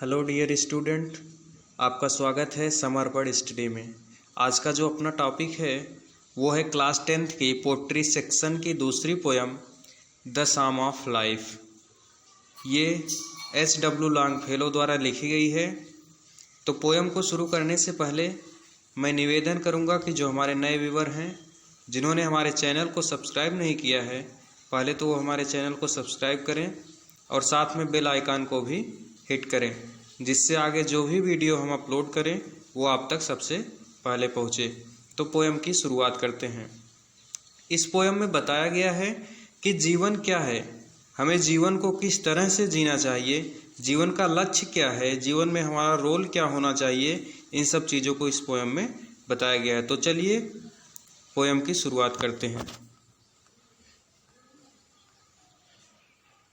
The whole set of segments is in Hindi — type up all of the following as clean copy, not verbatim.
हेलो डियर स्टूडेंट, आपका स्वागत है समर्पण स्टडी में। आज का जो अपना टॉपिक है वो है क्लास 10th की पोट्री सेक्शन की दूसरी poem the psalm of life. ये S.W. लॉन्गफेलो द्वारा लिखी गई है। तो पोयम को शुरू करने से पहले मैं निवेदन करूंगा कि जो हमारे नए व्यूवर हैं, जिन्होंने हमारे चैनल को सब्सक्राइब नहीं किया है, पहले तो वो हमारे चैनल को सब्सक्राइब करें और साथ में बेल आइकन को भी हिट करें, जिससे आगे जो भी वीडियो हम अपलोड करें वो आप तक सबसे पहले पहुँचे। तो पोयम की शुरुआत करते हैं। इस पोयम में बताया गया है कि जीवन क्या है, हमें जीवन को किस तरह से जीना चाहिए, जीवन का लक्ष्य क्या है, जीवन में हमारा रोल क्या होना चाहिए, इन सब चीज़ों को इस पोयम में बताया गया है। तो चलिए पोयम की शुरुआत करते हैं।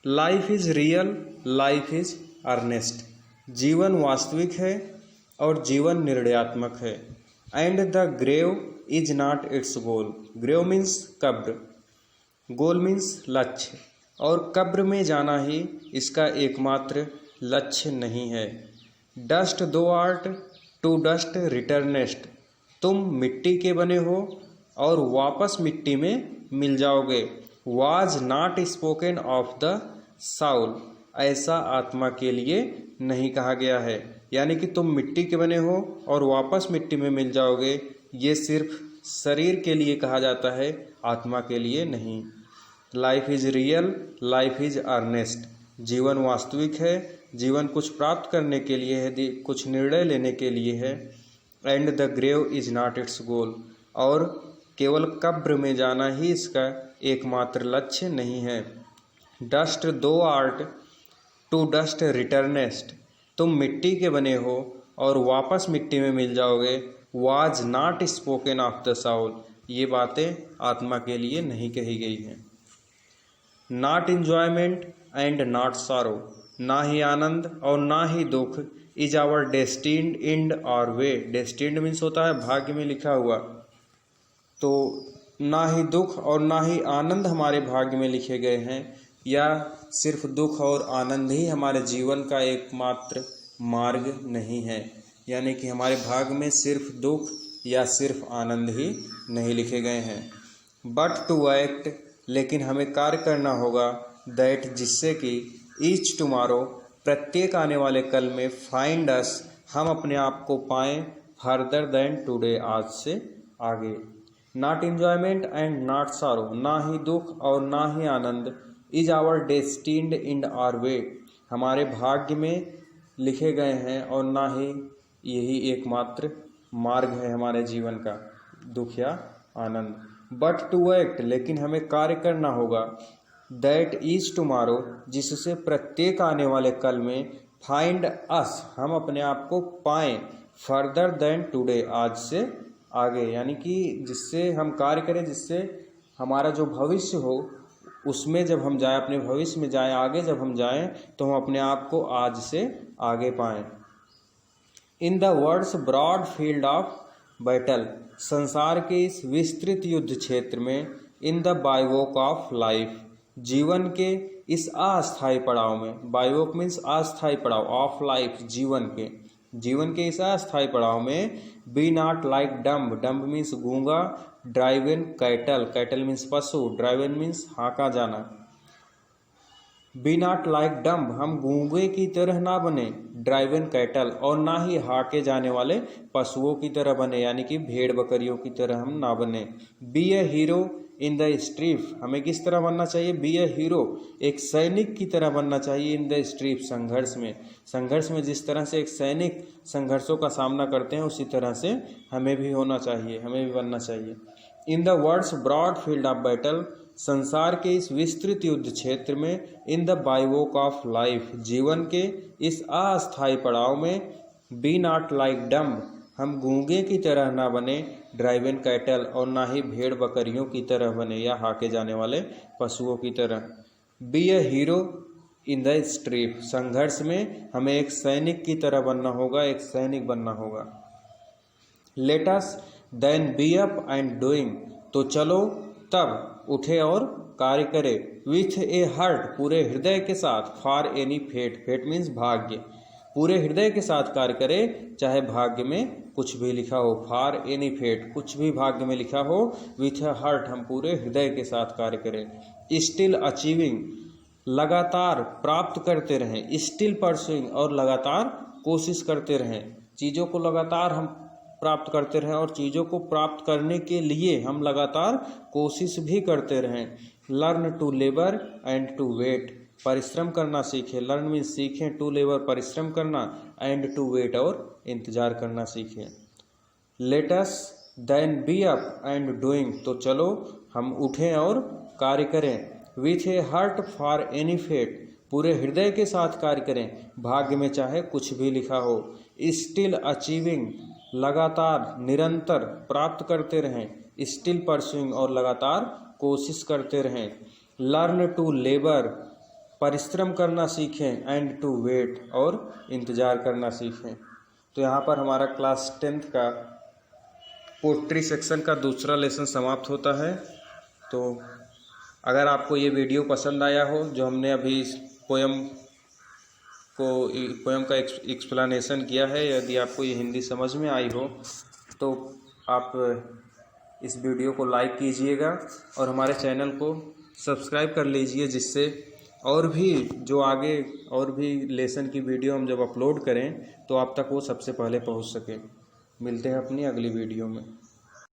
Life is real, life is earnest. जीवन वास्तविक है और जीवन निर्णयात्मक है। And the grave is not its goal. Grave means कब्र, गोल मीन्स लक्ष्य, और कब्र में जाना ही इसका एकमात्र लक्ष्य नहीं है। डस्ट दो आर्ट टू डस्ट रिटर्नेस्ट। तुम मिट्टी के बने हो और वापस मिट्टी में मिल जाओगे। Was not spoken of the Saul. ऐसा आत्मा के लिए नहीं कहा गया है, यानी कि तुम मिट्टी के बने हो और वापस मिट्टी में मिल जाओगे, ये सिर्फ शरीर के लिए कहा जाता है, आत्मा के लिए नहीं। Life is real, life is earnest. जीवन वास्तविक है, जीवन कुछ प्राप्त करने के लिए है, कुछ निर्णय लेने के लिए है। And the grave is not its goal. और केवल कब्र में जाना ही इसका एकमात्र लक्ष्य नहीं है। डस्ट दो आर्ट टू डस्ट रिटर्नेस्ट। तुम मिट्टी के बने हो और वापस मिट्टी में मिल जाओगे। Was not spoken of the Saul. ये बातें आत्मा के लिए नहीं कही गई हैं। Not enjoyment and not sorrow. ना ही आनंद और ना ही दुख इज आवर डेस्टिन्ड एंड और वे। डेस्टिन्ड मीन्स होता है भाग्य में लिखा हुआ। तो ना ही दुख और ना ही आनंद हमारे भाग्य में लिखे गए हैं, या सिर्फ दुख और आनंद ही हमारे जीवन का एकमात्र मार्ग नहीं है, यानी कि हमारे भाग्य में सिर्फ दुख या सिर्फ आनंद ही नहीं लिखे गए हैं। बट टू एक्ट, लेकिन हमें कार्य करना होगा, दैट जिससे कि ईच टुमारो, प्रत्येक आने वाले कल में, फाइंड अस, हम अपने आप को पाएं, फर्दर देन टुडे, आज से आगे। नॉट इंजॉयमेंट एंड नॉट सारो। ना ही दुख और ना ही आनंद is our destined in our way, हमारे भाग्य में लिखे गए हैं, और ना ही यही एकमात्र मार्ग है हमारे जीवन का, दुख या आनंद। बट टू एक्ट, लेकिन हमें कार्य करना होगा, दैट इज टुमारो, जिससे प्रत्येक आने वाले कल में, फाइंड अस, हम अपने आप को पाएं, फर्दर देन टुडे, आज से आगे, यानी कि जिससे हम कार्य करें, जिससे हमारा जो भविष्य हो उसमें जब हम जाएं, अपने भविष्य में जाएं, आगे जब हम जाएं, तो हम अपने आप को आज से आगे पाएं। In the world's broad field of battle. संसार के इस विस्तृत युद्ध क्षेत्र में, in the bivouac of life, जीवन के इस अस्थायी पड़ाव में, बाइवोक मीन्स अस्थायी पड़ाव, ऑफ लाइफ, जीवन के इस अस्थायी पड़ाव में, be not like dumb. Dumb means गूंगा। ड्राइवन कैटल, कैटल मीन्स पशु, ड्राइवन मीन्स हाँका जाना। बी नॉट लाइक डम्ब, हम गूंगे की तरह ना बने, ड्राइवन कैटल, और ना ही हाँके जाने वाले पशुओं की तरह बने, यानी कि भेड़ बकरियों की तरह हम ना बने। Be a hero in the street, हमें किस तरह बनना चाहिए? बी ए हीरो, एक सैनिक की तरह बनना चाहिए। इन द स्ट्रीट, संघर्ष में जिस तरह से एक सैनिक संघर्षों का सामना करते हैं, उसी तरह से हमें भी होना चाहिए, हमें भी बनना चाहिए। In the world's broad field of battle, संसार के इस विस्तृत युद्ध क्षेत्र में, in the bivouac of life, जीवन के इस अस्थायी पड़ाव में, बी नॉट लाइक डम्ब, हम गूंगे की तरह ना बने, ड्राइवन कैटल, और ना ही भेड़ बकरियों की तरह बने, या हाके जाने वाले पशुओं की तरह। Be a hero in the street, संघर्ष में हमें एक सैनिक की तरह बनना होगा, एक सैनिक बनना होगा। Let us then be up and doing, तो चलो तब उठे और कार्य करे। विथ ए हार्ट, पूरे हृदय के साथ। For any fate, fate means भाग्य, पूरे हृदय के साथ कार्य करें, चाहे भाग्य में कुछ भी लिखा हो, फॉर एनी फेट, कुछ भी भाग्य में लिखा हो, विथ अ हार्ट, हम पूरे हृदय के साथ कार्य करें। स्टिल अचीविंग, लगातार प्राप्त करते रहें। स्टिल परसुइंग, और लगातार कोशिश करते रहें। चीज़ों को लगातार हम प्राप्त करते रहें और चीज़ों को प्राप्त करने के लिए हम लगातार कोशिश भी करते रहें। Learn to labour and to wait, परिश्रम करना सीखें। लर्न मीन्स सीखें, टू लेबर परिश्रम करना, एंड टू वेट और इंतजार करना सीखें। Let us then be up and doing, तो चलो हम उठें और कार्य करें। With a heart for any fate, पूरे हृदय के साथ कार्य करें, भाग्य में चाहे कुछ भी लिखा हो। स्टिल अचीविंग, लगातार निरंतर प्राप्त करते रहें। स्टिल परसुइंग, और लगातार कोशिश करते रहें। लर्न टू लेबर, परिश्रम करना सीखें। एंड टू वेट, और इंतज़ार करना सीखें। तो यहाँ पर हमारा क्लास 10th का पोट्री सेक्शन का दूसरा लेसन समाप्त होता है। तो अगर आपको ये वीडियो पसंद आया हो, जो हमने अभी इस पोयम का एक्सप्लेनेशन किया है, यदि आपको ये हिंदी समझ में आई हो तो आप इस वीडियो को लाइक कीजिएगा और हमारे चैनल को सब्सक्राइब कर लीजिए, जिससे और भी जो आगे और भी लेसन की वीडियो हम जब अपलोड करें तो आप तक वो सबसे पहले पहुंच सके। मिलते हैं अपनी अगली वीडियो में।